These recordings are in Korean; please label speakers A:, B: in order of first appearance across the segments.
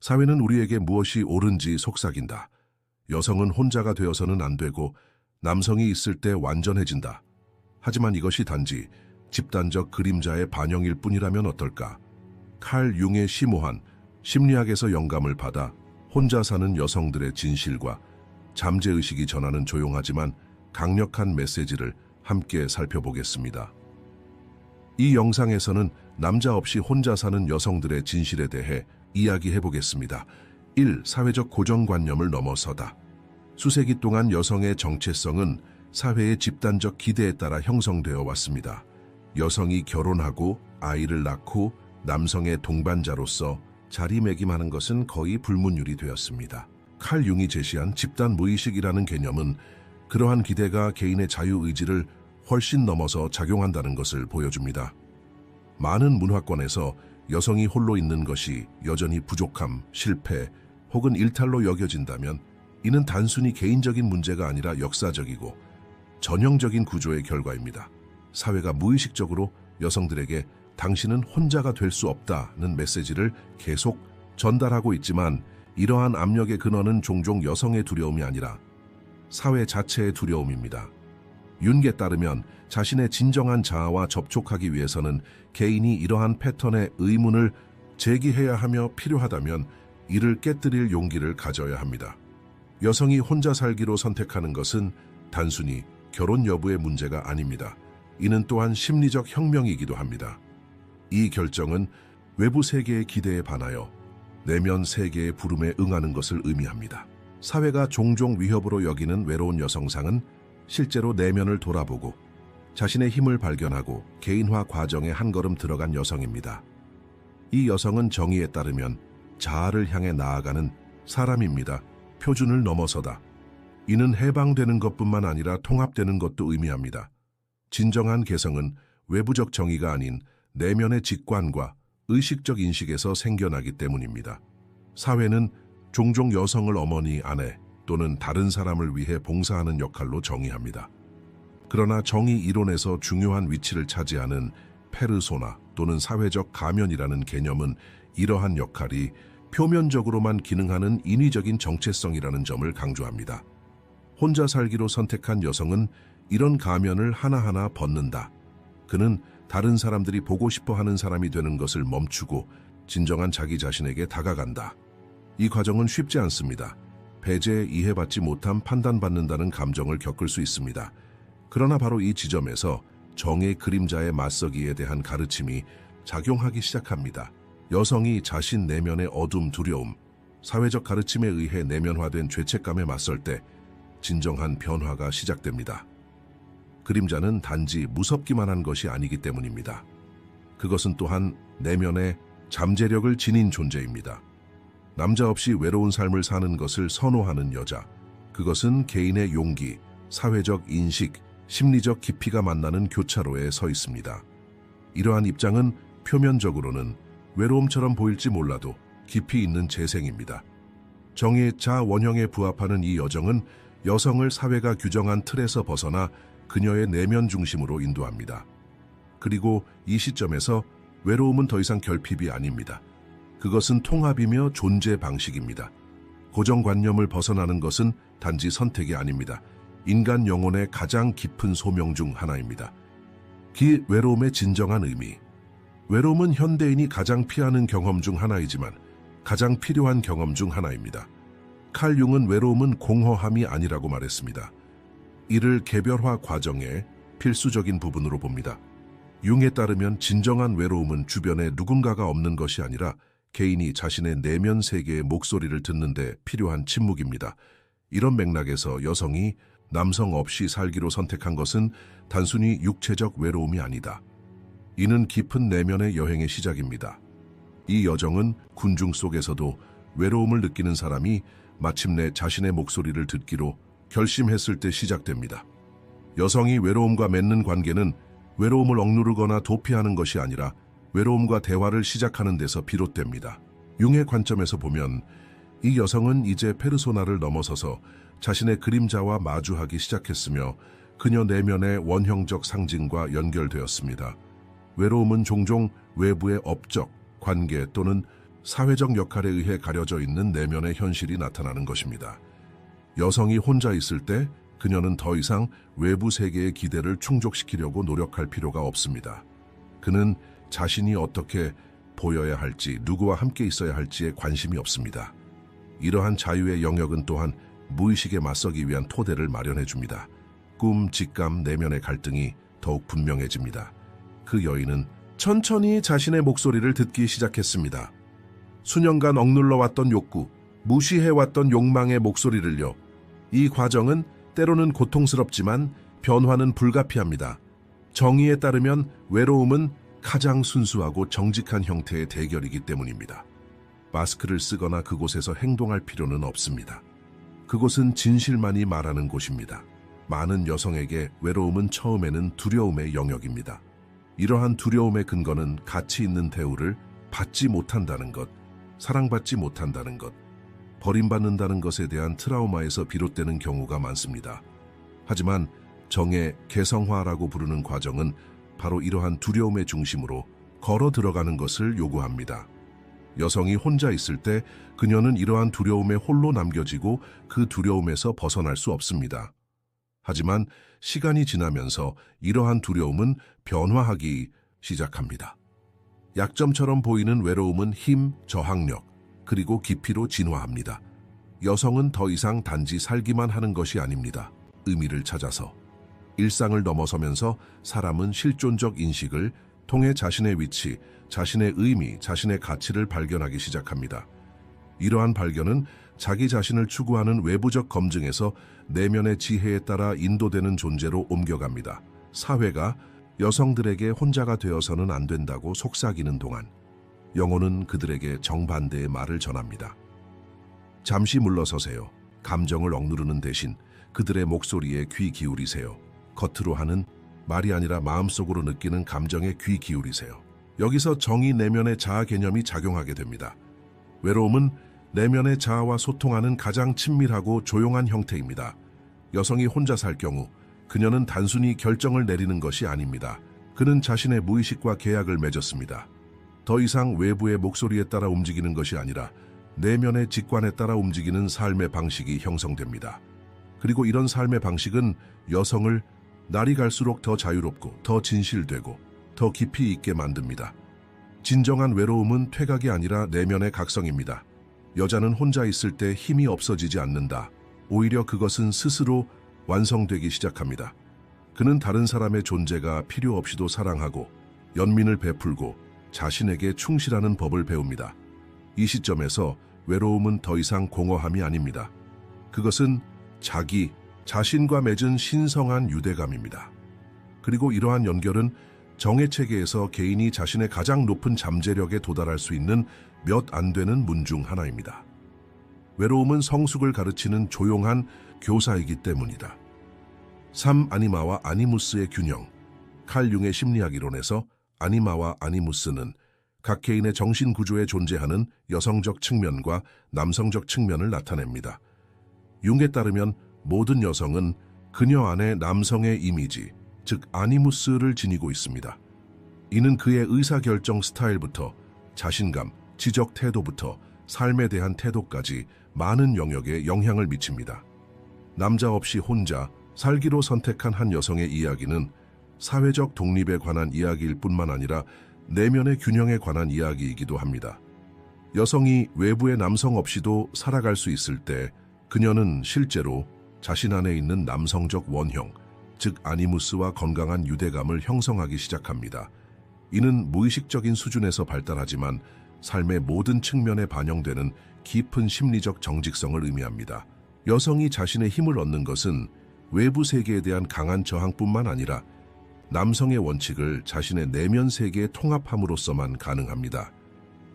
A: 사회는 우리에게 무엇이 옳은지 속삭인다. 여성은 혼자가 되어서는 안 되고 남성이 있을 때 완전해진다. 하지만 이것이 단지 집단적 그림자의 반영일 뿐이라면 어떨까? 칼 융의 심오한 심리학에서 영감을 받아 혼자 사는 여성들의 진실과 잠재의식이 전하는 조용하지만 강력한 메시지를 함께 살펴보겠습니다. 이 영상에서는 남자 없이 혼자 사는 여성들의 진실에 대해 이야기해보겠습니다. 1. 사회적 고정관념을 넘어서다. 수세기 동안 여성의 정체성은 사회의 집단적 기대에 따라 형성되어 왔습니다. 여성이 결혼하고 아이를 낳고 남성의 동반자로서 자리매김하는 것은 거의 불문율이 되었습니다. 칼 융이 제시한 집단 무의식이라는 개념은 그러한 기대가 개인의 자유의지를 훨씬 넘어서 작용한다는 것을 보여줍니다. 많은 문화권에서 여성이 홀로 있는 것이 여전히 부족함, 실패 혹은 일탈로 여겨진다면 이는 단순히 개인적인 문제가 아니라 역사적이고 전형적인 구조의 결과입니다. 사회가 무의식적으로 여성들에게 당신은 혼자가 될 수 없다는 메시지를 계속 전달하고 있지만 이러한 압력의 근원은 종종 여성의 두려움이 아니라 사회 자체의 두려움입니다. 윤게 따르면 자신의 진정한 자아와 접촉하기 위해서는 개인이 이러한 패턴의 의문을 제기해야 하며 필요하다면 이를 깨뜨릴 용기를 가져야 합니다. 여성이 혼자 살기로 선택하는 것은 단순히 결혼 여부의 문제가 아닙니다. 이는 또한 심리적 혁명이기도 합니다. 이 결정은 외부 세계의 기대에 반하여 내면 세계의 부름에 응하는 것을 의미합니다. 사회가 종종 위협으로 여기는 외로운 여성상은 실제로 내면을 돌아보고 자신의 힘을 발견하고 개인화 과정에 한 걸음 들어간 여성입니다. 이 여성은 정의에 따르면 자아를 향해 나아가는 사람입니다. 표준을 넘어서다. 이는 해방되는 것뿐만 아니라 통합되는 것도 의미합니다. 진정한 개성은 외부적 정의가 아닌 내면의 직관과 의식적 인식에서 생겨나기 때문입니다. 사회는 종종 여성을 어머니, 아내 또는 다른 사람을 위해 봉사하는 역할로 정의합니다. 그러나 정의 이론에서 중요한 위치를 차지하는 페르소나 또는 사회적 가면이라는 개념은 이러한 역할이 표면적으로만 기능하는 인위적인 정체성이라는 점을 강조합니다. 혼자 살기로 선택한 여성은 이런 가면을 하나하나 벗는다. 그는 다른 사람들이 보고 싶어 하는 사람이 되는 것을 멈추고 진정한 자기 자신에게 다가간다. 이 과정은 쉽지 않습니다. 배제에 이해받지 못함 판단받는다는 감정을 겪을 수 있습니다. 그러나 바로 이 지점에서 정의 그림자에 맞서기에 대한 가르침이 작용하기 시작합니다. 여성이 자신 내면의 어둠, 두려움, 사회적 가르침에 의해 내면화된 죄책감에 맞설 때 진정한 변화가 시작됩니다. 그림자는 단지 무섭기만 한 것이 아니기 때문입니다. 그것은 또한 내면의 잠재력을 지닌 존재입니다. 남자 없이 외로운 삶을 사는 것을 선호하는 여자, 그것은 개인의 용기, 사회적 인식, 심리적 깊이가 만나는 교차로에 서 있습니다. 이러한 입장은 표면적으로는 외로움처럼 보일지 몰라도 깊이 있는 재생입니다. 정의의 자 원형에 부합하는 이 여정은 여성을 사회가 규정한 틀에서 벗어나 그녀의 내면 중심으로 인도합니다. 그리고 이 시점에서 외로움은 더 이상 결핍이 아닙니다. 그것은 통합이며 존재 방식입니다. 고정관념을 벗어나는 것은 단지 선택이 아닙니다. 인간 영혼의 가장 깊은 소명 중 하나입니다. 기 외로움의 진정한 의미. 외로움은 현대인이 가장 피하는 경험 중 하나이지만 가장 필요한 경험 중 하나입니다. 칼 융은 외로움은 공허함이 아니라고 말했습니다. 이를 개별화 과정의 필수적인 부분으로 봅니다. 융에 따르면 진정한 외로움은 주변에 누군가가 없는 것이 아니라 개인이 자신의 내면 세계의 목소리를 듣는 데 필요한 침묵입니다. 이런 맥락에서 여성이 남성 없이 살기로 선택한 것은 단순히 육체적 외로움이 아니다. 이는 깊은 내면의 여행의 시작입니다. 이 여정은 군중 속에서도 외로움을 느끼는 사람이 마침내 자신의 목소리를 듣기로 결심했을 때 시작됩니다. 여성이 외로움과 맺는 관계는 외로움을 억누르거나 도피하는 것이 아니라 외로움과 대화를 시작하는 데서 비롯됩니다. 융의 관점에서 보면 이 여성은 이제 페르소나를 넘어서서 자신의 그림자와 마주하기 시작했으며 그녀 내면의 원형적 상징과 연결되었습니다. 외로움은 종종 외부의 업적, 관계 또는 사회적 역할에 의해 가려져 있는 내면의 현실이 나타나는 것입니다. 여성이 혼자 있을 때 그녀는 더 이상 외부 세계의 기대를 충족시키려고 노력할 필요가 없습니다. 그는 자신이 어떻게 보여야 할지, 누구와 함께 있어야 할지에 관심이 없습니다. 이러한 자유의 영역은 또한 무의식에 맞서기 위한 토대를 마련해 줍니다. 꿈, 직감, 내면의 갈등이 더욱 분명해집니다. 그 여인은 천천히 자신의 목소리를 듣기 시작했습니다. 수년간 억눌러왔던 욕구, 무시해왔던 욕망의 목소리를요. 이 과정은 때로는 고통스럽지만 변화는 불가피합니다. 정의에 따르면 외로움은 가장 순수하고 정직한 형태의 대결이기 때문입니다. 마스크를 쓰거나 그곳에서 행동할 필요는 없습니다. 그곳은 진실만이 말하는 곳입니다. 많은 여성에게 외로움은 처음에는 두려움의 영역입니다. 이러한 두려움의 근거는 가치 있는 대우를 받지 못한다는 것, 사랑받지 못한다는 것, 버림받는다는 것에 대한 트라우마에서 비롯되는 경우가 많습니다. 하지만 정의 개성화라고 부르는 과정은 바로 이러한 두려움의 중심으로 걸어 들어가는 것을 요구합니다. 여성이 혼자 있을 때 그녀는 이러한 두려움에 홀로 남겨지고 그 두려움에서 벗어날 수 없습니다. 하지만 시간이 지나면서 이러한 두려움은 변화하기 시작합니다. 약점처럼 보이는 외로움은 힘, 저항력, 그리고 깊이로 진화합니다. 여성은 더 이상 단지 살기만 하는 것이 아닙니다. 의미를 찾아서. 일상을 넘어서면서 사람은 실존적 인식을 통해 자신의 위치, 자신의 의미, 자신의 가치를 발견하기 시작합니다. 이러한 발견은 자기 자신을 추구하는 외부적 검증에서 내면의 지혜에 따라 인도되는 존재로 옮겨갑니다. 사회가 여성들에게 혼자가 되어서는 안 된다고 속삭이는 동안 영혼은 그들에게 정반대의 말을 전합니다. 잠시 물러서세요. 감정을 억누르는 대신 그들의 목소리에 귀 기울이세요. 겉으로 하는 말이 아니라 마음속으로 느끼는 감정에 귀 기울이세요. 여기서 정의 내면의 자아 개념이 작용하게 됩니다. 외로움은 내면의 자아와 소통하는 가장 친밀하고 조용한 형태입니다. 여성이 혼자 살 경우 그녀는 단순히 결정을 내리는 것이 아닙니다. 그는 자신의 무의식과 계약을 맺었습니다. 더 이상 외부의 목소리에 따라 움직이는 것이 아니라 내면의 직관에 따라 움직이는 삶의 방식이 형성됩니다. 그리고 이런 삶의 방식은 여성을 날이 갈수록 더 자유롭고 더 진실되고 더 깊이 있게 만듭니다. 진정한 외로움은 퇴각이 아니라 내면의 각성입니다. 여자는 혼자 있을 때 힘이 없어지지 않는다. 오히려 그것은 스스로 완성되기 시작합니다. 그는 다른 사람의 존재가 필요 없이도 사랑하고 연민을 베풀고 자신에게 충실하는 법을 배웁니다. 이 시점에서 외로움은 더 이상 공허함이 아닙니다. 그것은 자신과 맺은 신성한 유대감입니다. 그리고 이러한 연결은 정의 체계에서 개인이 자신의 가장 높은 잠재력에 도달할 수 있는 몇 안 되는 문 중 하나입니다. 외로움은 성숙을 가르치는 조용한 교사이기 때문이다. 아니마와 아니무스의 균형. 칼 융의 심리학 이론에서 아니마와 아니무스는 각 개인의 정신 구조에 존재하는 여성적 측면과 남성적 측면을 나타냅니다. 융에 따르면 모든 여성은 그녀 안에 남성의 이미지, 즉 아니무스를 지니고 있습니다. 이는 그의 의사결정 스타일부터 자신감, 지적 태도부터 삶에 대한 태도까지 많은 영역에 영향을 미칩니다. 남자 없이 혼자 살기로 선택한 한 여성의 이야기는 사회적 독립에 관한 이야기일 뿐만 아니라 내면의 균형에 관한 이야기이기도 합니다. 여성이 외부의 남성 없이도 살아갈 수 있을 때 그녀는 실제로 자신 안에 있는 남성적 원형, 즉 아니무스와 건강한 유대감을 형성하기 시작합니다. 이는 무의식적인 수준에서 발달하지만 삶의 모든 측면에 반영되는 깊은 심리적 정직성을 의미합니다. 여성이 자신의 힘을 얻는 것은 외부 세계에 대한 강한 저항뿐만 아니라 남성의 원칙을 자신의 내면 세계에 통합함으로써만 가능합니다.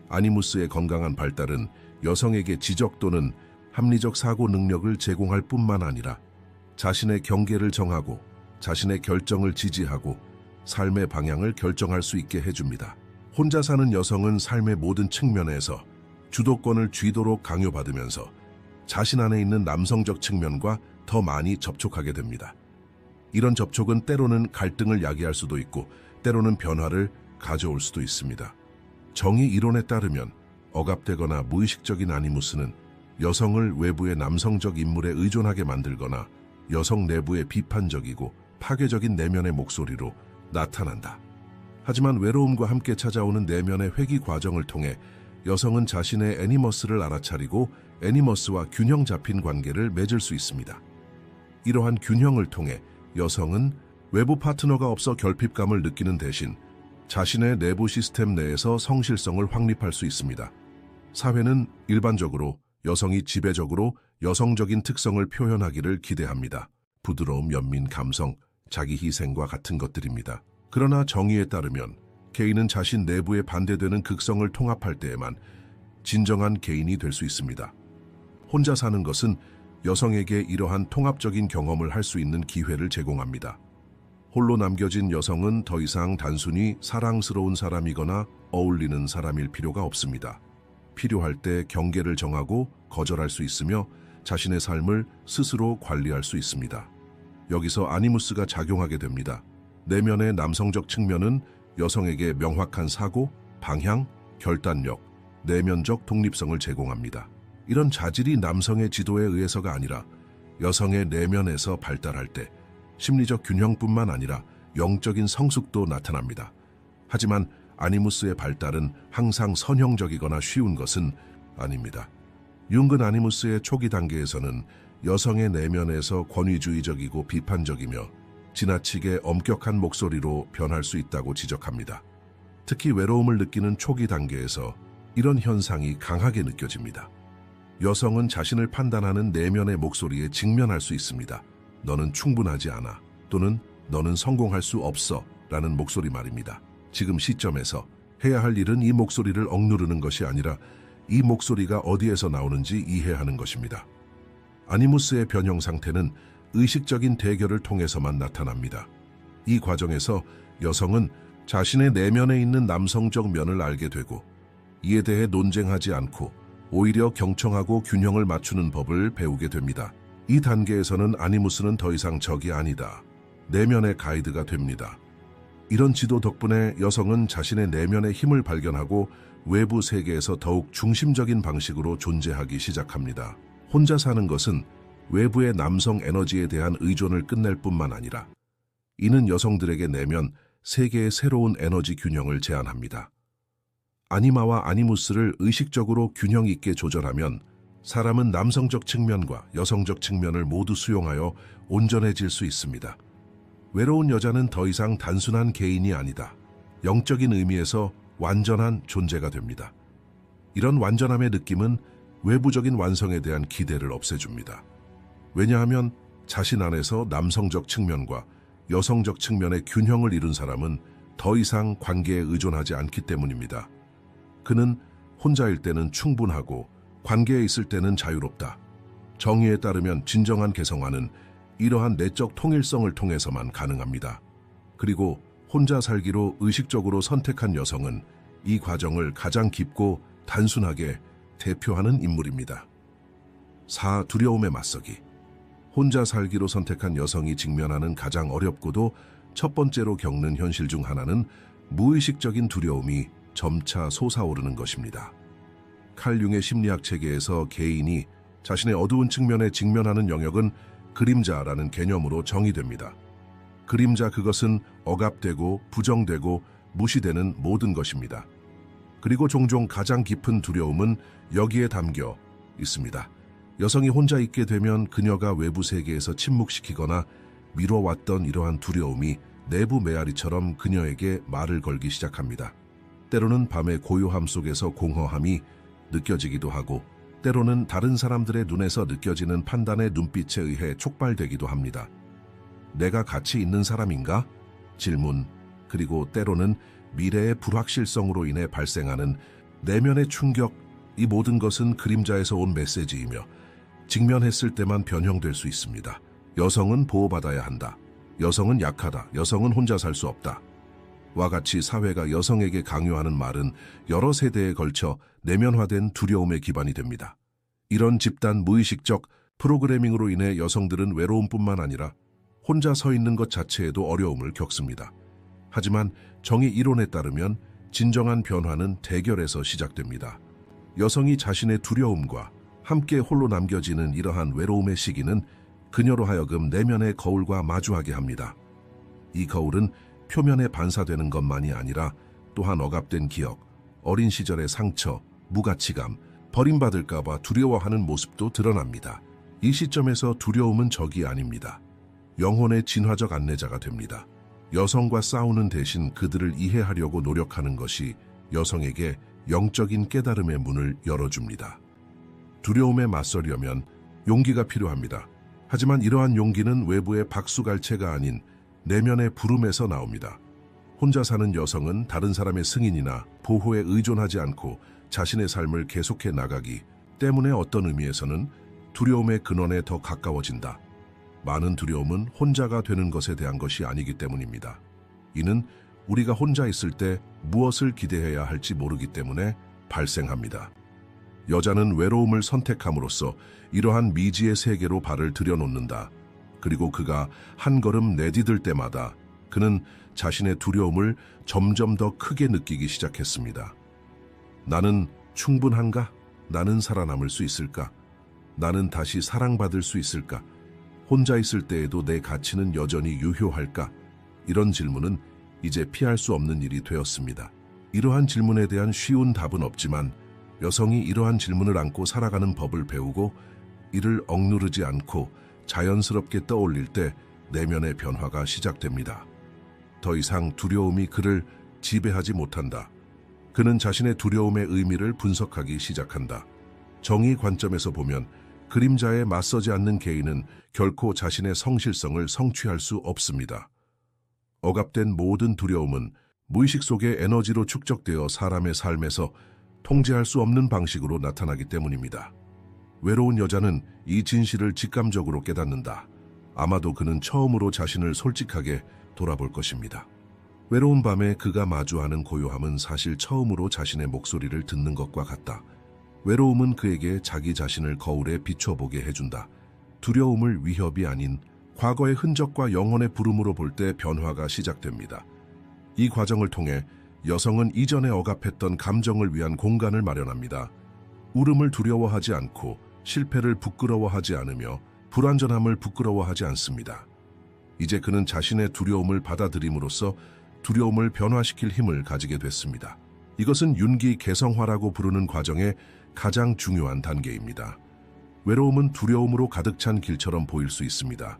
A: 아니무스의 건강한 발달은 여성에게 지적 또는 합리적 사고 능력을 제공할 뿐만 아니라 자신의 경계를 정하고 자신의 결정을 지지하고 삶의 방향을 결정할 수 있게 해줍니다. 혼자 사는 여성은 삶의 모든 측면에서 주도권을 쥐도록 강요받으면서 자신 안에 있는 남성적 측면과 더 많이 접촉하게 됩니다. 이런 접촉은 때로는 갈등을 야기할 수도 있고 때로는 변화를 가져올 수도 있습니다. 정의 이론에 따르면 억압되거나 무의식적인 아니무스는 여성을 외부의 남성적 인물에 의존하게 만들거나 여성 내부의 비판적이고 파괴적인 내면의 목소리로 나타난다. 하지만 외로움과 함께 찾아오는 내면의 회귀 과정을 통해 여성은 자신의 애니머스를 알아차리고 애니머스와 균형 잡힌 관계를 맺을 수 있습니다. 이러한 균형을 통해 여성은 외부 파트너가 없어 결핍감을 느끼는 대신 자신의 내부 시스템 내에서 성실성을 확립할 수 있습니다. 사회는 일반적으로 여성이 지배적으로 여성적인 특성을 표현하기를 기대합니다. 부드러움, 연민, 감성, 자기 희생과 같은 것들입니다. 그러나 정의에 따르면 개인은 자신 내부에 반대되는 극성을 통합할 때에만 진정한 개인이 될 수 있습니다. 혼자 사는 것은 여성에게 이러한 통합적인 경험을 할 수 있는 기회를 제공합니다. 홀로 남겨진 여성은 더 이상 단순히 사랑스러운 사람이거나 어울리는 사람일 필요가 없습니다. 필요할 때 경계를 정하고 거절할 수 있으며 자신의 삶을 스스로 관리할 수 있습니다. 여기서 아니무스가 작용하게 됩니다. 내면의 남성적 측면은 여성에게 명확한 사고, 방향, 결단력, 내면적 독립성을 제공합니다. 이런 자질이 남성의 지도에 의해서가 아니라 여성의 내면에서 발달할 때 심리적 균형뿐만 아니라 영적인 성숙도 나타납니다. 하지만 아니무스의 발달은 항상 선형적이거나 쉬운 것은 아닙니다. 융은 아니무스의 초기 단계에서는 여성의 내면에서 권위주의적이고 비판적이며 지나치게 엄격한 목소리로 변할 수 있다고 지적합니다. 특히 외로움을 느끼는 초기 단계에서 이런 현상이 강하게 느껴집니다. 여성은 자신을 판단하는 내면의 목소리에 직면할 수 있습니다. 너는 충분하지 않아 또는 너는 성공할 수 없어 라는 목소리 말입니다. 지금 시점에서 해야 할 일은 이 목소리를 억누르는 것이 아니라 이 목소리가 어디에서 나오는지 이해하는 것입니다. 아니무스의 변형 상태는 의식적인 대결을 통해서만 나타납니다. 이 과정에서 여성은 자신의 내면에 있는 남성적 면을 알게 되고 이에 대해 논쟁하지 않고 오히려 경청하고 균형을 맞추는 법을 배우게 됩니다. 이 단계에서는 아니무스는 더 이상 적이 아니다. 내면의 가이드가 됩니다. 이런 지도 덕분에 여성은 자신의 내면의 힘을 발견하고 외부 세계에서 더욱 중심적인 방식으로 존재하기 시작합니다. 혼자 사는 것은 외부의 남성 에너지에 대한 의존을 끝낼 뿐만 아니라 이는 여성들에게 내면 세계의 새로운 에너지 균형을 제안합니다. 아니마와 아니무스를 의식적으로 균형 있게 조절하면 사람은 남성적 측면과 여성적 측면을 모두 수용하여 온전해질 수 있습니다. 외로운 여자는 더 이상 단순한 개인이 아니다. 영적인 의미에서 완전한 존재가 됩니다. 이런 완전함의 느낌은 외부적인 완성에 대한 기대를 없애줍니다. 왜냐하면 자신 안에서 남성적 측면과 여성적 측면의 균형을 이룬 사람은 더 이상 관계에 의존하지 않기 때문입니다. 그는 혼자일 때는 충분하고 관계에 있을 때는 자유롭다. 정의에 따르면 진정한 개성화는 이러한 내적 통일성을 통해서만 가능합니다. 그리고 혼자 살기로 의식적으로 선택한 여성은 이 과정을 가장 깊고 단순하게 대표하는 인물입니다. 4. 두려움에 맞서기. 혼자 살기로 선택한 여성이 직면하는 가장 어렵고도 첫 번째로 겪는 현실 중 하나는 무의식적인 두려움이 점차 솟아오르는 것입니다. 칼 융의 심리학 체계에서 개인이 자신의 어두운 측면에 직면하는 영역은 그림자라는 개념으로 정의됩니다. 그림자, 그것은 억압되고 부정되고 무시되는 모든 것입니다. 그리고 종종 가장 깊은 두려움은 여기에 담겨 있습니다. 여성이 혼자 있게 되면 그녀가 외부 세계에서 침묵시키거나 미뤄왔던 이러한 두려움이 내부 메아리처럼 그녀에게 말을 걸기 시작합니다. 때로는 밤의 고요함 속에서 공허함이 느껴지기도 하고 때로는 다른 사람들의 눈에서 느껴지는 판단의 눈빛에 의해 촉발되기도 합니다. 내가 가치 있는 사람인가? 질문, 그리고 때로는 미래의 불확실성으로 인해 발생하는 내면의 충격, 이 모든 것은 그림자에서 온 메시지이며 직면했을 때만 변형될 수 있습니다. 여성은 보호받아야 한다. 여성은 약하다. 여성은 혼자 살 수 없다. 와 같이 사회가 여성에게 강요하는 말은 여러 세대에 걸쳐 내면화된 두려움의 기반이 됩니다. 이런 집단 무의식적 프로그래밍으로 인해 여성들은 외로움뿐만 아니라 혼자 서 있는 것 자체에도 어려움을 겪습니다. 하지만 정의 이론에 따르면 진정한 변화는 대결에서 시작됩니다. 여성이 자신의 두려움과 함께 홀로 남겨지는 이러한 외로움의 시기는 그녀로 하여금 내면의 거울과 마주하게 합니다. 이 거울은 표면에 반사되는 것만이 아니라 또한 억압된 기억, 어린 시절의 상처, 무가치감, 버림받을까봐 두려워하는 모습도 드러납니다. 이 시점에서 두려움은 적이 아닙니다. 영혼의 진화적 안내자가 됩니다. 여성과 싸우는 대신 그들을 이해하려고 노력하는 것이 여성에게 영적인 깨달음의 문을 열어줍니다. 두려움에 맞서려면 용기가 필요합니다. 하지만 이러한 용기는 외부의 박수갈채가 아닌 내면의 부름에서 나옵니다. 혼자 사는 여성은 다른 사람의 승인이나 보호에 의존하지 않고 자신의 삶을 계속해 나가기 때문에 어떤 의미에서는 두려움의 근원에 더 가까워진다. 많은 두려움은 혼자가 되는 것에 대한 것이 아니기 때문입니다. 이는 우리가 혼자 있을 때 무엇을 기대해야 할지 모르기 때문에 발생합니다. 여자는 외로움을 선택함으로써 이러한 미지의 세계로 발을 들여놓는다. 그리고 그가 한 걸음 내디딜 때마다 그는 자신의 두려움을 점점 더 크게 느끼기 시작했습니다. 나는 충분한가? 나는 살아남을 수 있을까? 나는 다시 사랑받을 수 있을까? 혼자 있을 때에도 내 가치는 여전히 유효할까? 이런 질문은 이제 피할 수 없는 일이 되었습니다. 이러한 질문에 대한 쉬운 답은 없지만 여성이 이러한 질문을 안고 살아가는 법을 배우고 이를 억누르지 않고 자연스럽게 떠올릴 때 내면의 변화가 시작됩니다. 더 이상 두려움이 그를 지배하지 못한다. 그는 자신의 두려움의 의미를 분석하기 시작한다. 정의 관점에서 보면 그림자에 맞서지 않는 개인은 결코 자신의 성실성을 성취할 수 없습니다. 억압된 모든 두려움은 무의식 속의 에너지로 축적되어 사람의 삶에서 통제할 수 없는 방식으로 나타나기 때문입니다. 외로운 여자는 이 진실을 직감적으로 깨닫는다. 아마도 그는 처음으로 자신을 솔직하게 돌아볼 것입니다. 외로운 밤에 그가 마주하는 고요함은 사실 처음으로 자신의 목소리를 듣는 것과 같다. 외로움은 그에게 자기 자신을 거울에 비춰보게 해준다. 두려움을 위협이 아닌 과거의 흔적과 영혼의 부름으로 볼 때 변화가 시작됩니다. 이 과정을 통해 여성은 이전에 억압했던 감정을 위한 공간을 마련합니다. 울음을 두려워하지 않고 실패를 부끄러워하지 않으며 불완전함을 부끄러워하지 않습니다. 이제 그는 자신의 두려움을 받아들임으로써 두려움을 변화시킬 힘을 가지게 됐습니다. 이것은 윤기 개성화라고 부르는 과정의 가장 중요한 단계입니다. 외로움은 두려움으로 가득 찬 길처럼 보일 수 있습니다.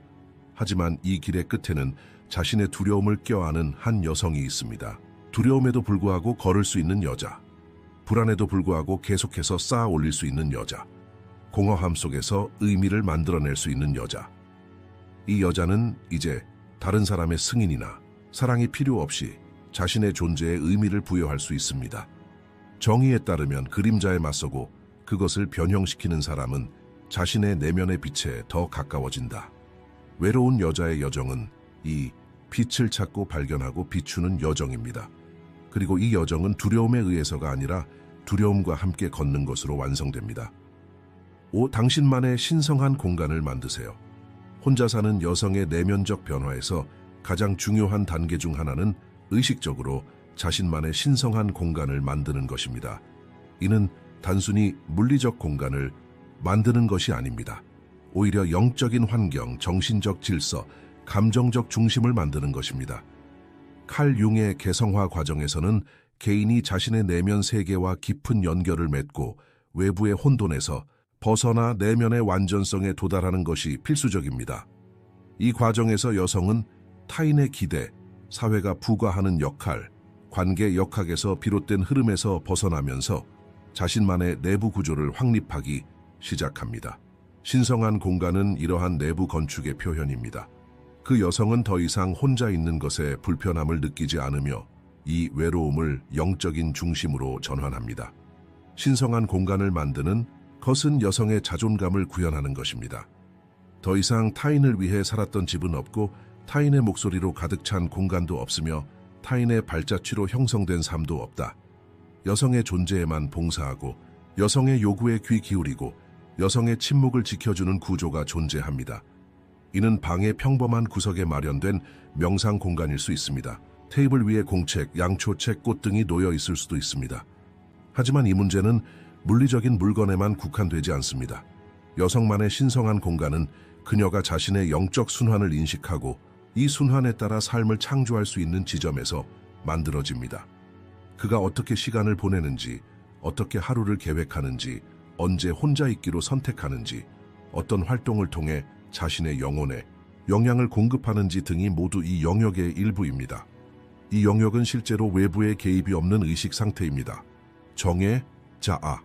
A: 하지만 이 길의 끝에는 자신의 두려움을 껴안은 한 여성이 있습니다. 두려움에도 불구하고 걸을 수 있는 여자, 불안에도 불구하고 계속해서 쌓아 올릴 수 있는 여자, 공허함 속에서 의미를 만들어낼 수 있는 여자. 이 여자는 이제 다른 사람의 승인이나 사랑이 필요 없이 자신의 존재에 의미를 부여할 수 있습니다. 정의에 따르면 그림자에 맞서고 그것을 변형시키는 사람은 자신의 내면의 빛에 더 가까워진다. 외로운 여자의 여정은 이 빛을 찾고 발견하고 비추는 여정입니다. 그리고 이 여정은 두려움에 의해서가 아니라 두려움과 함께 걷는 것으로 완성됩니다. 당신만의 신성한 공간을 만드세요. 혼자 사는 여성의 내면적 변화에서 가장 중요한 단계 중 하나는 의식적으로 자신만의 신성한 공간을 만드는 것입니다. 이는 단순히 물리적 공간을 만드는 것이 아닙니다. 오히려 영적인 환경, 정신적 질서, 감정적 중심을 만드는 것입니다. 칼 융의 개성화 과정에서는 개인이 자신의 내면 세계와 깊은 연결을 맺고 외부의 혼돈에서 벗어나 내면의 완전성에 도달하는 것이 필수적입니다. 이 과정에서 여성은 타인의 기대, 사회가 부과하는 역할, 관계 역학에서 비롯된 흐름에서 벗어나면서 자신만의 내부 구조를 확립하기 시작합니다. 신성한 공간은 이러한 내부 건축의 표현입니다. 그 여성은 더 이상 혼자 있는 것에 불편함을 느끼지 않으며 이 외로움을 영적인 중심으로 전환합니다. 신성한 공간을 만드는 것은 여성의 자존감을 구현하는 것입니다. 더 이상 타인을 위해 살았던 집은 없고 타인의 목소리로 가득 찬 공간도 없으며 타인의 발자취로 형성된 삶도 없다. 여성의 존재에만 봉사하고 여성의 요구에 귀 기울이고 여성의 침묵을 지켜주는 구조가 존재합니다. 이는 방의 평범한 구석에 마련된 명상 공간일 수 있습니다. 테이블 위에 공책, 양초책, 꽃등이 놓여 있을 수도 있습니다. 하지만 이 문제는 물리적인 물건에만 국한되지 않습니다. 여성만의 신성한 공간은 그녀가 자신의 영적 순환을 인식하고 이 순환에 따라 삶을 창조할 수 있는 지점에서 만들어집니다. 그가 어떻게 시간을 보내는지, 어떻게 하루를 계획하는지, 언제 혼자 있기로 선택하는지, 어떤 활동을 통해 자신의 영혼에 영향을 공급하는지 등이 모두 이 영역의 일부입니다. 이 영역은 실제로 외부의 개입이 없는 의식 상태입니다. 정의, 자아.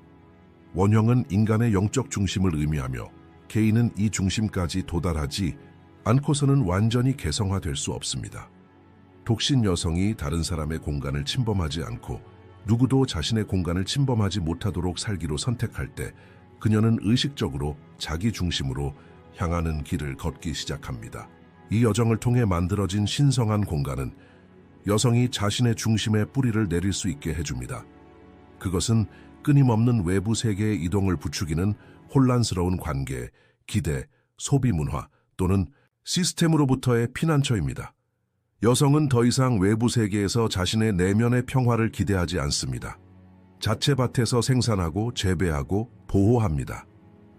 A: 원형은 인간의 영적 중심을 의미하며 개인은 이 중심까지 도달하지 않고서는 완전히 개성화될 수 없습니다. 독신 여성이 다른 사람의 공간을 침범하지 않고 누구도 자신의 공간을 침범하지 못하도록 살기로 선택할 때 그녀는 의식적으로 자기 중심으로 향하는 길을 걷기 시작합니다. 이 여정을 통해 만들어진 신성한 공간은 여성이 자신의 중심에 뿌리를 내릴 수 있게 해줍니다. 그것은 끊임없는 외부 세계의 이동을 부추기는 혼란스러운 관계, 기대, 소비 문화 또는 시스템으로부터의 피난처입니다. 여성은 더 이상 외부 세계에서 자신의 내면의 평화를 기대하지 않습니다. 자체밭에서 생산하고 재배하고 보호합니다.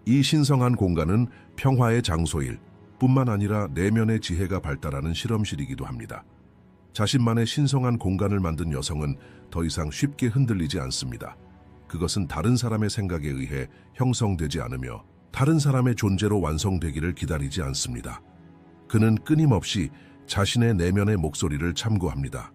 A: 이 신성한 공간은 평화의 장소일 뿐만 아니라 내면의 지혜가 발달하는 실험실이기도 합니다. 자신만의 신성한 공간을 만든 여성은 더 이상 쉽게 흔들리지 않습니다. 그것은 다른 사람의 생각에 의해 형성되지 않으며 다른 사람의 존재로 완성되기를 기다리지 않습니다. 그는 끊임없이 자신의 내면의 목소리를 참고합니다.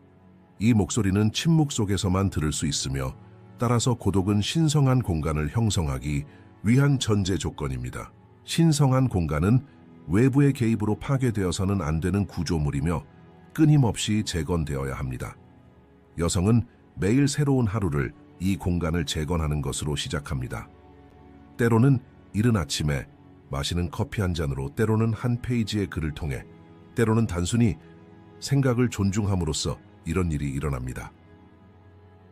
A: 이 목소리는 침묵 속에서만 들을 수 있으며 따라서 고독은 신성한 공간을 형성하기 위한 전제 조건입니다. 신성한 공간은 외부의 개입으로 파괴되어서는 안 되는 구조물이며 끊임없이 재건되어야 합니다. 여성은 매일 새로운 하루를 이 공간을 재건하는 것으로 시작합니다. 때로는 이른 아침에 마시는 커피 한 잔으로, 때로는 한 페이지의 글을 통해, 때로는 단순히 생각을 존중함으로써 이런 일이 일어납니다.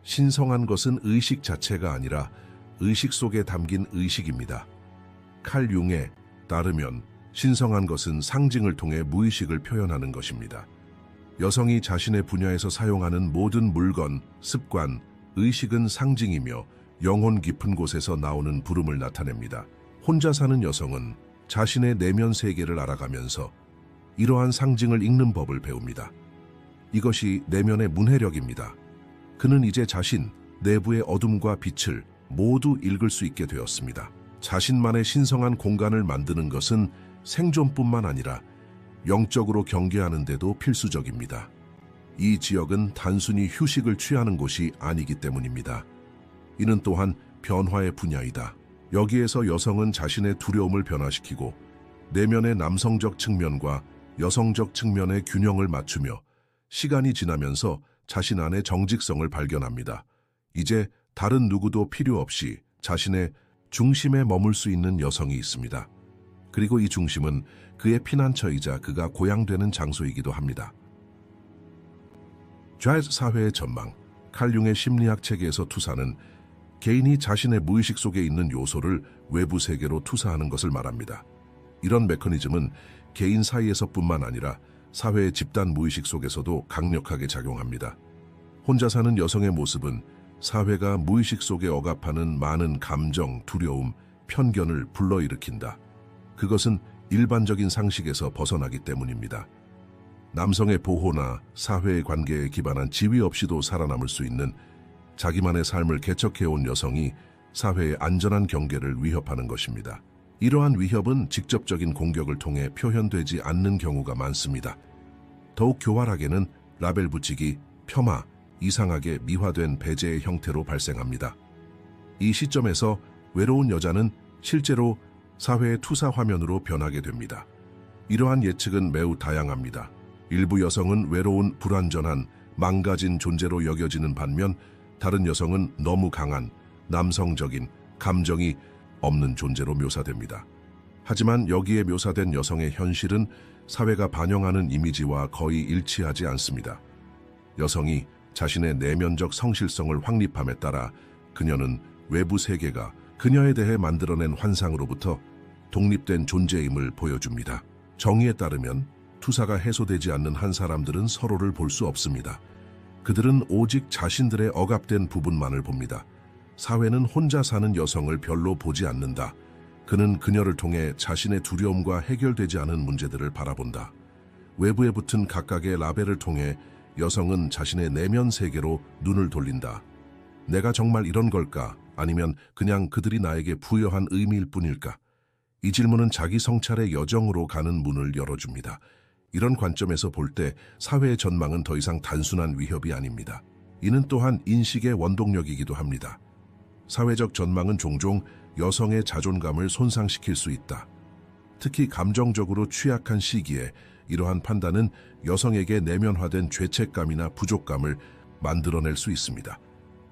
A: 신성한 것은 의식 자체가 아니라 의식 속에 담긴 의식입니다. 칼 융에 따르면 신성한 것은 상징을 통해 무의식을 표현하는 것입니다. 여성이 자신의 분야에서 사용하는 모든 물건, 습관, 의식은 상징이며 영혼 깊은 곳에서 나오는 부름을 나타냅니다. 혼자 사는 여성은 자신의 내면 세계를 알아가면서 이러한 상징을 읽는 법을 배웁니다. 이것이 내면의 문해력입니다. 그는 이제 자신 내부의 어둠과 빛을 모두 읽을 수 있게 되었습니다. 자신만의 신성한 공간을 만드는 것은 생존뿐만 아니라 영적으로 경계하는 데도 필수적입니다. 이 지역은 단순히 휴식을 취하는 곳이 아니기 때문입니다. 이는 또한 변화의 분야이다. 여기에서 여성은 자신의 두려움을 변화시키고 내면의 남성적 측면과 여성적 측면의 균형을 맞추며 시간이 지나면서 자신 안의 정직성을 발견합니다. 이제 다른 누구도 필요 없이 자신의 중심에 머물 수 있는 여성이 있습니다. 그리고 이 중심은 그의 피난처이자 그가 고향되는 장소이기도 합니다. 좌에서 사회의 전망, 칼 융의 심리학 체계에서 투사는 개인이 자신의 무의식 속에 있는 요소를 외부 세계로 투사하는 것을 말합니다. 이런 메커니즘은 개인 사이에서뿐만 아니라 사회의 집단 무의식 속에서도 강력하게 작용합니다. 혼자 사는 여성의 모습은 사회가 무의식 속에 억압하는 많은 감정, 두려움, 편견을 불러일으킨다. 그것은 일반적인 상식에서 벗어나기 때문입니다. 남성의 보호나 사회의 관계에 기반한 지위 없이도 살아남을 수 있는 자기만의 삶을 개척해온 여성이 사회의 안전한 경계를 위협하는 것입니다. 이러한 위협은 직접적인 공격을 통해 표현되지 않는 경우가 많습니다. 더욱 교활하게는 라벨 붙이기, 폄하, 이상하게 미화된 배제의 형태로 발생합니다. 이 시점에서 외로운 여자는 실제로 사회의 투사 화면으로 변하게 됩니다. 이러한 예측은 매우 다양합니다. 일부 여성은 외로운, 불완전한, 망가진 존재로 여겨지는 반면 다른 여성은 너무 강한, 남성적인, 감정이 없는 존재로 묘사됩니다. 하지만 여기에 묘사된 여성의 현실은 사회가 반영하는 이미지와 거의 일치하지 않습니다. 여성이 자신의 내면적 성실성을 확립함에 따라 그녀는 외부 세계가 그녀에 대해 만들어낸 환상으로부터 독립된 존재임을 보여줍니다. 정의에 따르면 투사가 해소되지 않는 한 사람들은 서로를 볼 수 없습니다. 그들은 오직 자신들의 억압된 부분만을 봅니다. 사회는 혼자 사는 여성을 별로 보지 않는다. 그는 그녀를 통해 자신의 두려움과 해결되지 않은 문제들을 바라본다. 외부에 붙은 각각의 라벨을 통해 여성은 자신의 내면 세계로 눈을 돌린다. 내가 정말 이런 걸까? 아니면 그냥 그들이 나에게 부여한 의미일 뿐일까? 이 질문은 자기 성찰의 여정으로 가는 문을 열어줍니다. 이런 관점에서 볼 때 사회의 전망은 더 이상 단순한 위협이 아닙니다. 이는 또한 인식의 원동력이기도 합니다. 사회적 전망은 종종 여성의 자존감을 손상시킬 수 있다. 특히 감정적으로 취약한 시기에 이러한 판단은 여성에게 내면화된 죄책감이나 부족감을 만들어낼 수 있습니다.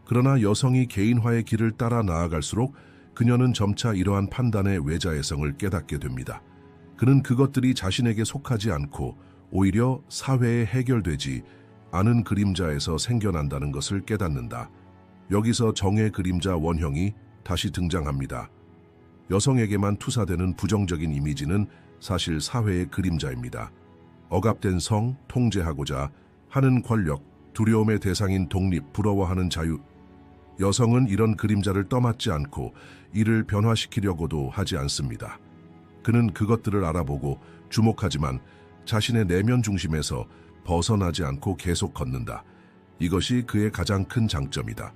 A: 그러나 여성이 개인화의 길을 따라 나아갈수록 그녀는 점차 이러한 판단의 외자애성을 깨닫게 됩니다. 그는 그것들이 자신에게 속하지 않고 오히려 사회에 해결되지 않은 그림자에서 생겨난다는 것을 깨닫는다. 여기서 정의 그림자 원형이 다시 등장합니다. 여성에게만 투사되는 부정적인 이미지는 사실 사회의 그림자입니다. 억압된 성, 통제하고자 하는 권력, 두려움의 대상인 독립, 부러워하는 자유. 여성은 이런 그림자를 떠맡지 않고 이를 변화시키려고도 하지 않습니다. 그는 그것들을 알아보고 주목하지만 자신의 내면 중심에서 벗어나지 않고 계속 걷는다. 이것이 그의 가장 큰 장점이다.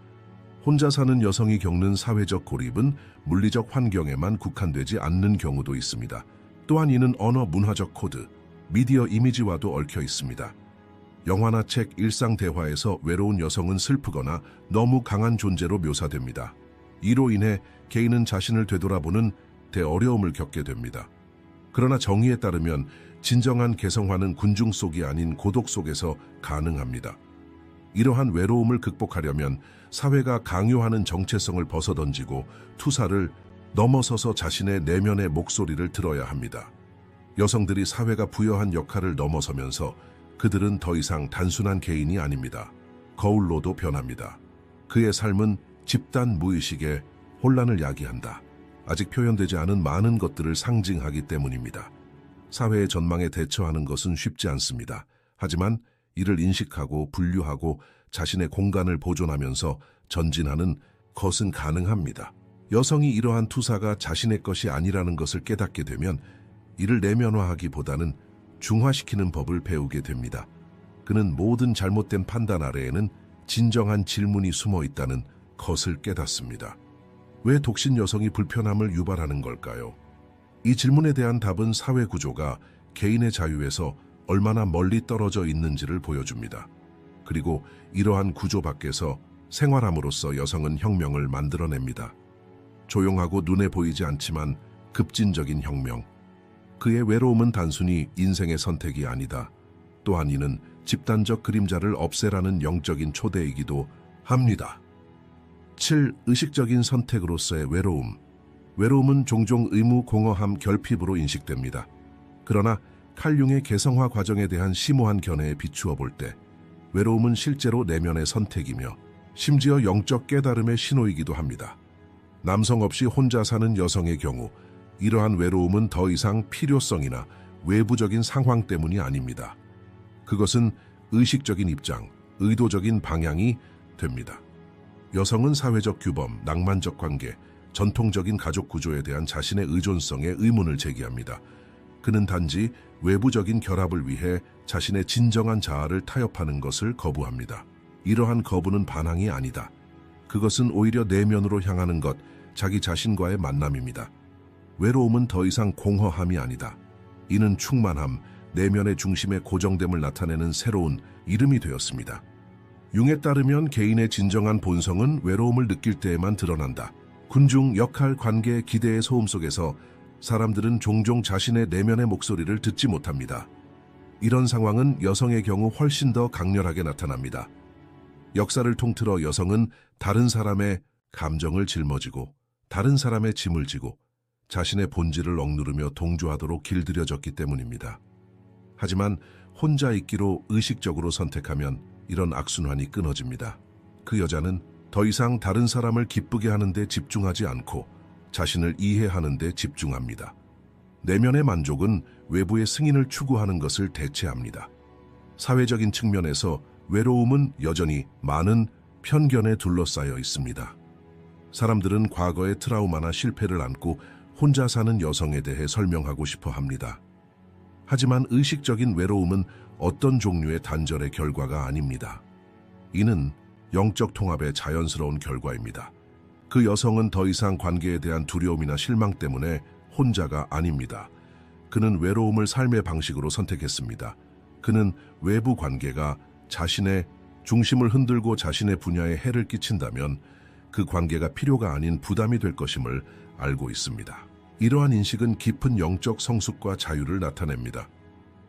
A: 혼자 사는 여성이 겪는 사회적 고립은 물리적 환경에만 국한되지 않는 경우도 있습니다. 또한 이는 언어 문화적 코드, 미디어 이미지와도 얽혀 있습니다. 영화나 책, 일상 대화에서 외로운 여성은 슬프거나 너무 강한 존재로 묘사됩니다. 이로 인해 개인은 자신을 되돌아보는 대어려움을 겪게 됩니다. 그러나 정의에 따르면 진정한 개성화는 군중 속이 아닌 고독 속에서 가능합니다. 이러한 외로움을 극복하려면 사회가 강요하는 정체성을 벗어던지고 투사를 넘어서서 자신의 내면의 목소리를 들어야 합니다. 여성들이 사회가 부여한 역할을 넘어서면서 그들은 더 이상 단순한 개인이 아닙니다. 거울로도 변합니다. 그의 삶은 집단 무의식의 혼란을 야기한다. 아직 표현되지 않은 많은 것들을 상징하기 때문입니다. 사회의 전망에 대처하는 것은 쉽지 않습니다. 하지만 이를 인식하고 분류하고 자신의 공간을 보존하면서 전진하는 것은 가능합니다. 여성이 이러한 투사가 자신의 것이 아니라는 것을 깨닫게 되면 이를 내면화하기보다는 중화시키는 법을 배우게 됩니다. 그는 모든 잘못된 판단 아래에는 진정한 질문이 숨어 있다는 것을 깨닫습니다. 왜 독신 여성이 불편함을 유발하는 걸까요? 이 질문에 대한 답은 사회 구조가 개인의 자유에서 얼마나 멀리 떨어져 있는지를 보여줍니다. 그리고 이러한 구조 밖에서 생활함으로써 여성은 혁명을 만들어냅니다. 조용하고 눈에 보이지 않지만 급진적인 혁명. 그의 외로움은 단순히 인생의 선택이 아니다. 또한 이는 집단적 그림자를 없애라는 영적인 초대이기도 합니다. 7. 의식적인 선택으로서의 외로움. 외로움은 종종 의무 공허함 결핍으로 인식됩니다. 그러나 칼융의 개성화 과정에 대한 심오한 견해에 비추어 볼 때 외로움은 실제로 내면의 선택이며 심지어 영적 깨달음의 신호이기도 합니다. 남성 없이 혼자 사는 여성의 경우 이러한 외로움은 더 이상 필요성이나 외부적인 상황 때문이 아닙니다. 그것은 의식적인 입장, 의도적인 방향이 됩니다. 여성은 사회적 규범, 낭만적 관계, 전통적인 가족 구조에 대한 자신의 의존성에 의문을 제기합니다. 그는 단지 외부적인 결합을 위해 자신의 진정한 자아를 타협하는 것을 거부합니다. 이러한 거부는 반항이 아니다. 그것은 오히려 내면으로 향하는 것, 자기 자신과의 만남입니다. 외로움은 더 이상 공허함이 아니다. 이는 충만함, 내면의 중심의 고정됨을 나타내는 새로운 이름이 되었습니다. 융에 따르면 개인의 진정한 본성은 외로움을 느낄 때에만 드러난다. 군중, 역할, 관계, 기대의 소음 속에서 사람들은 종종 자신의 내면의 목소리를 듣지 못합니다. 이런 상황은 여성의 경우 훨씬 더 강렬하게 나타납니다. 역사를 통틀어 여성은 다른 사람의 감정을 짊어지고 다른 사람의 짐을 지고 자신의 본질을 억누르며 동조하도록 길들여졌기 때문입니다. 하지만 혼자 있기로 의식적으로 선택하면 이런 악순환이 끊어집니다. 그 여자는 더 이상 다른 사람을 기쁘게 하는 데 집중하지 않고 자신을 이해하는 데 집중합니다. 내면의 만족은 외부의 승인을 추구하는 것을 대체합니다. 사회적인 측면에서 외로움은 여전히 많은 편견에 둘러싸여 있습니다. 사람들은 과거의 트라우마나 실패를 안고 혼자 사는 여성에 대해 설명하고 싶어 합니다. 하지만 의식적인 외로움은 어떤 종류의 단절의 결과가 아닙니다. 이는 영적 통합의 자연스러운 결과입니다. 그 여성은 더 이상 관계에 대한 두려움이나 실망 때문에 혼자가 아닙니다. 그는 외로움을 삶의 방식으로 선택했습니다. 그는 외부 관계가 자신의 중심을 흔들고 자신의 분야에 해를 끼친다면 그 관계가 필요가 아닌 부담이 될 것임을 알고 있습니다. 이러한 인식은 깊은 영적 성숙과 자유를 나타냅니다.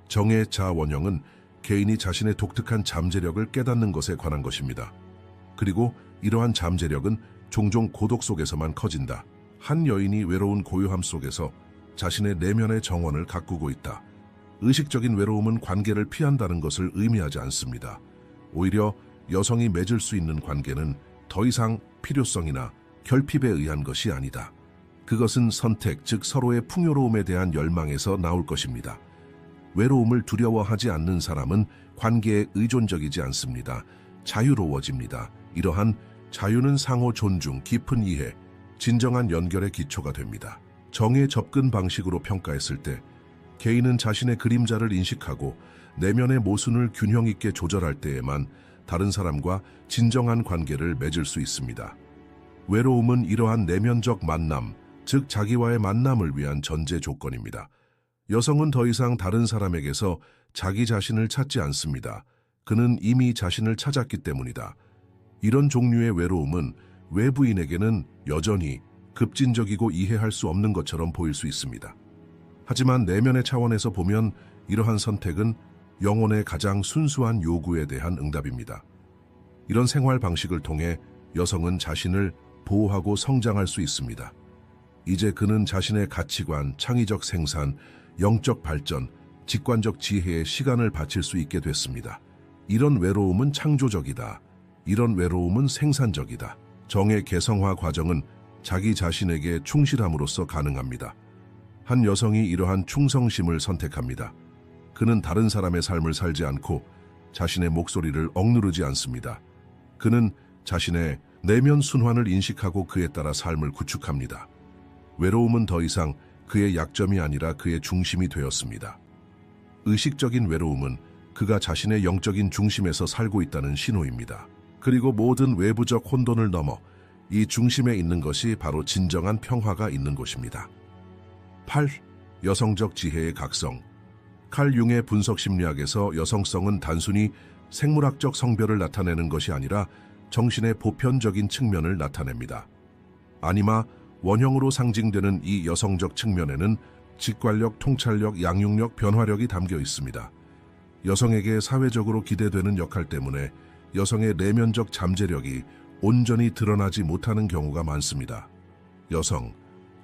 A: 정의 자원형은 개인이 자신의 독특한 잠재력을 깨닫는 것에 관한 것입니다. 그리고 이러한 잠재력은 종종 고독 속에서만 커진다. 한 여인이 외로운 고요함 속에서 자신의 내면의 정원을 가꾸고 있다. 의식적인 외로움은 관계를 피한다는 것을 의미하지 않습니다. 오히려 여성이 맺을 수 있는 관계는 더 이상 필요성이나 결핍에 의한 것이 아니다. 그것은 선택, 즉 서로의 풍요로움에 대한 열망에서 나올 것입니다. 외로움을 두려워하지 않는 사람은 관계에 의존적이지 않습니다. 자유로워집니다. 이러한 자유는 상호 존중, 깊은 이해, 진정한 연결의 기초가 됩니다. 정의 접근 방식으로 평가했을 때 개인은 자신의 그림자를 인식하고 내면의 모순을 균형 있게 조절할 때에만 다른 사람과 진정한 관계를 맺을 수 있습니다. 외로움은 이러한 내면적 만남, 즉 자기와의 만남을 위한 전제 조건입니다. 여성은 더 이상 다른 사람에게서 자기 자신을 찾지 않습니다. 그는 이미 자신을 찾았기 때문이다. 이런 종류의 외로움은 외부인에게는 여전히 급진적이고 이해할 수 없는 것처럼 보일 수 있습니다. 하지만 내면의 차원에서 보면 이러한 선택은 영혼의 가장 순수한 요구에 대한 응답입니다. 이런 생활 방식을 통해 여성은 자신을 보호하고 성장할 수 있습니다. 이제 그는 자신의 가치관, 창의적 생산, 영적 발전, 직관적 지혜에 시간을 바칠 수 있게 됐습니다. 이런 외로움은 창조적이다. 이런 외로움은 생산적이다. 정의 개성화 과정은 자기 자신에게 충실함으로써 가능합니다. 한 여성이 이러한 충성심을 선택합니다. 그는 다른 사람의 삶을 살지 않고 자신의 목소리를 억누르지 않습니다. 그는 자신의 내면 순환을 인식하고 그에 따라 삶을 구축합니다. 외로움은 더 이상 그의 약점이 아니라 그의 중심이 되었습니다. 의식적인 외로움은 그가 자신의 영적인 중심에서 살고 있다는 신호입니다. 그리고 모든 외부적 혼돈을 넘어 이 중심에 있는 것이 바로 진정한 평화가 있는 곳입니다. 8. 여성적 지혜의 각성. 칼 융의 분석 심리학에서 여성성은 단순히 생물학적 성별을 나타내는 것이 아니라 정신의 보편적인 측면을 나타냅니다. 아니마, 원형으로 상징되는 이 여성적 측면에는 직관력, 통찰력, 양육력, 변화력이 담겨 있습니다. 여성에게 사회적으로 기대되는 역할 때문에 여성의 내면적 잠재력이 온전히 드러나지 못하는 경우가 많습니다. 여성,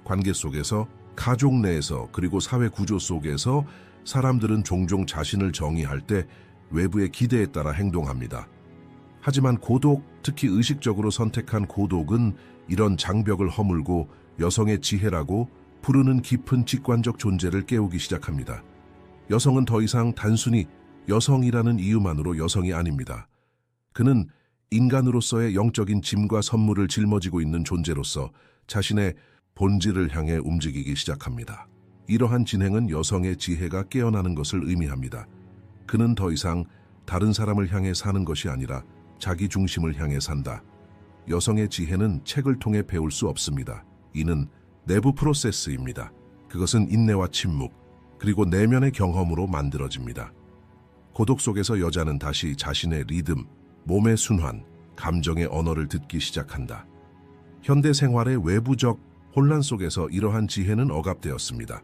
A: 관계 속에서, 가족 내에서, 그리고 사회 구조 속에서 사람들은 종종 자신을 정의할 때 외부의 기대에 따라 행동합니다. 하지만 고독, 특히 의식적으로 선택한 고독은 이런 장벽을 허물고 여성의 지혜라고 부르는 깊은 직관적 존재를 깨우기 시작합니다. 여성은 더 이상 단순히 여성이라는 이유만으로 여성이 아닙니다. 그는 인간으로서의 영적인 짐과 선물을 짊어지고 있는 존재로서 자신의 본질을 향해 움직이기 시작합니다. 이러한 진행은 여성의 지혜가 깨어나는 것을 의미합니다. 그는 더 이상 다른 사람을 향해 사는 것이 아니라 자기 중심을 향해 산다. 여성의 지혜는 책을 통해 배울 수 없습니다. 이는 내부 프로세스입니다. 그것은 인내와 침묵, 그리고 내면의 경험으로 만들어집니다. 고독 속에서 여자는 다시 자신의 리듬, 몸의 순환, 감정의 언어를 듣기 시작한다. 현대 생활의 외부적 혼란 속에서 이러한 지혜는 억압되었습니다.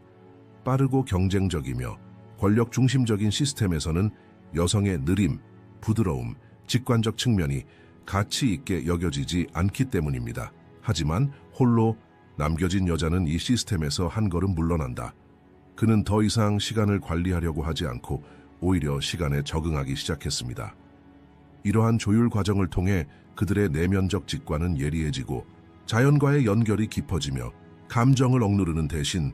A: 빠르고 경쟁적이며 권력 중심적인 시스템에서는 여성의 느림, 부드러움, 직관적 측면이 가치 있게 여겨지지 않기 때문입니다. 하지만 홀로 남겨진 여자는 이 시스템에서 한 걸음 물러난다. 그는 더 이상 시간을 관리하려고 하지 않고 오히려 시간에 적응하기 시작했습니다. 이러한 조율 과정을 통해 그들의 내면적 직관은 예리해지고 자연과의 연결이 깊어지며 감정을 억누르는 대신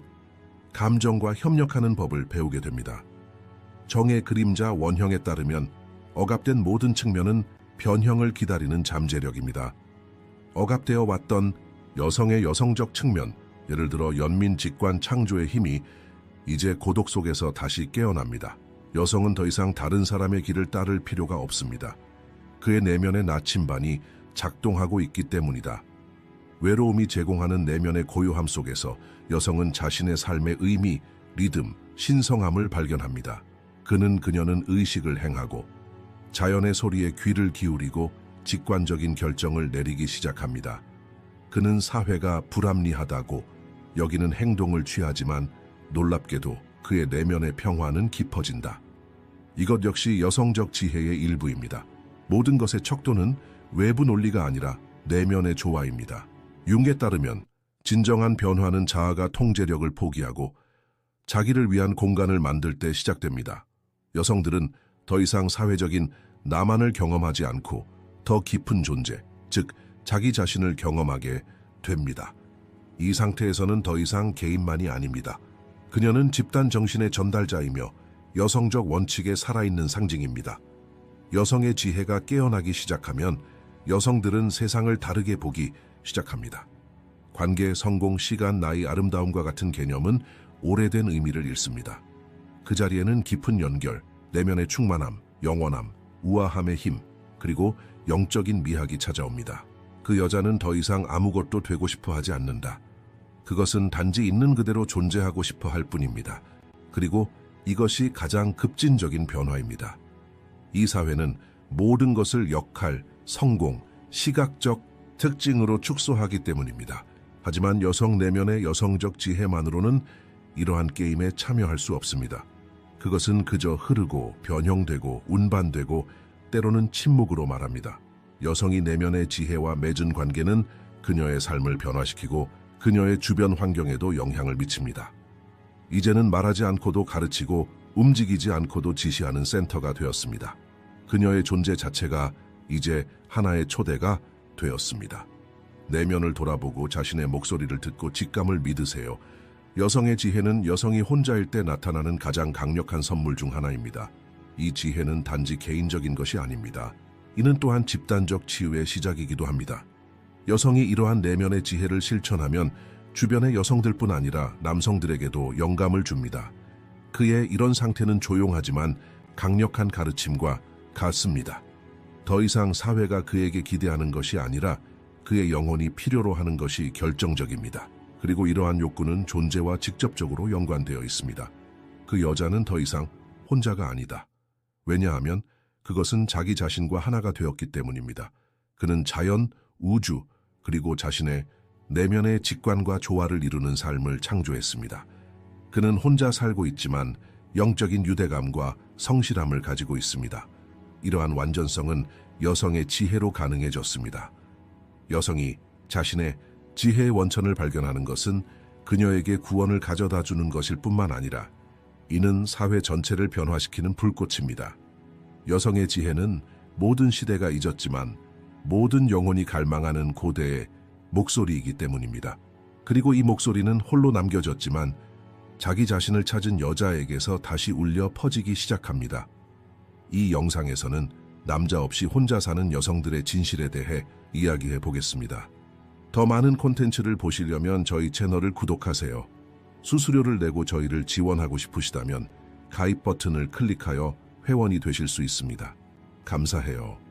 A: 감정과 협력하는 법을 배우게 됩니다. 정의 그림자 원형에 따르면 억압된 모든 측면은 변형을 기다리는 잠재력입니다. 억압되어 왔던 여성의 여성적 측면, 예를 들어 연민 직관 창조의 힘이 이제 고독 속에서 다시 깨어납니다. 여성은 더 이상 다른 사람의 길을 따를 필요가 없습니다. 그의 내면의 나침반이 작동하고 있기 때문이다. 외로움이 제공하는 내면의 고요함 속에서 여성은 자신의 삶의 의미, 리듬, 신성함을 발견합니다. 그녀는 의식을 행하고 자연의 소리에 귀를 기울이고 직관적인 결정을 내리기 시작합니다. 그는 사회가 불합리하다고 여기는 행동을 취하지만 놀랍게도 그의 내면의 평화는 깊어진다. 이것 역시 여성적 지혜의 일부입니다. 모든 것의 척도는 외부 논리가 아니라 내면의 조화입니다. 융에 따르면 진정한 변화는 자아가 통제력을 포기하고 자기를 위한 공간을 만들 때 시작됩니다. 여성들은 더 이상 사회적인 나만을 경험하지 않고 더 깊은 존재, 즉 자기 자신을 경험하게 됩니다. 이 상태에서는 더 이상 개인만이 아닙니다. 그녀는 집단 정신의 전달자이며 여성적 원칙에 살아있는 상징입니다. 여성의 지혜가 깨어나기 시작하면 여성들은 세상을 다르게 보기 시작합니다. 관계, 성공, 시간, 나이, 아름다움과 같은 개념은 오래된 의미를 잃습니다. 그 자리에는 깊은 연결, 내면의 충만함, 영원함, 우아함의 힘, 그리고 영적인 미학이 찾아옵니다. 그 여자는 더 이상 아무것도 되고 싶어 하지 않는다. 그것은 단지 있는 그대로 존재하고 싶어 할 뿐입니다. 그리고 이것이 가장 급진적인 변화입니다. 이 사회는 모든 것을 역할, 성공, 시각적 특징으로 축소하기 때문입니다. 하지만 여성 내면의 여성적 지혜만으로는 이러한 게임에 참여할 수 없습니다. 그것은 그저 흐르고 변형되고 운반되고 때로는 침묵으로 말합니다. 여성이 내면의 지혜와 맺은 관계는 그녀의 삶을 변화시키고 그녀의 주변 환경에도 영향을 미칩니다. 이제는 말하지 않고도 가르치고 움직이지 않고도 지시하는 센터가 되었습니다. 그녀의 존재 자체가 이제 하나의 초대가 되었습니다. 내면을 돌아보고 자신의 목소리를 듣고 직감을 믿으세요. 여성의 지혜는 여성이 혼자일 때 나타나는 가장 강력한 선물 중 하나입니다. 이 지혜는 단지 개인적인 것이 아닙니다. 이는 또한 집단적 치유의 시작이기도 합니다. 여성이 이러한 내면의 지혜를 실천하면 주변의 여성들뿐 아니라 남성들에게도 영감을 줍니다. 그의 이런 상태는 조용하지만 강력한 가르침과 같습니다. 더 이상 사회가 그에게 기대하는 것이 아니라 그의 영혼이 필요로 하는 것이 결정적입니다. 그리고 이러한 욕구는 존재와 직접적으로 연관되어 있습니다. 그 여자는 더 이상 혼자가 아니다. 왜냐하면 그것은 자기 자신과 하나가 되었기 때문입니다. 그는 자연, 우주, 그리고 자신의 내면의 직관과 조화를 이루는 삶을 창조했습니다. 그는 혼자 살고 있지만 영적인 유대감과 성실함을 가지고 있습니다. 이러한 완전성은 여성의 지혜로 가능해졌습니다. 여성이 자신의 지혜의 원천을 발견하는 것은 그녀에게 구원을 가져다 주는 것일 뿐만 아니라 이는 사회 전체를 변화시키는 불꽃입니다. 여성의 지혜는 모든 시대가 잊었지만 모든 영혼이 갈망하는 고대의 목소리이기 때문입니다. 그리고 이 목소리는 홀로 남겨졌지만 자기 자신을 찾은 여자에게서 다시 울려 퍼지기 시작합니다. 이 영상에서는 남자 없이 혼자 사는 여성들의 진실에 대해 이야기해 보겠습니다. 더 많은 콘텐츠를 보시려면 저희 채널을 구독하세요. 수수료를 내고 저희를 지원하고 싶으시다면 가입 버튼을 클릭하여 회원이 되실 수 있습니다. 감사해요.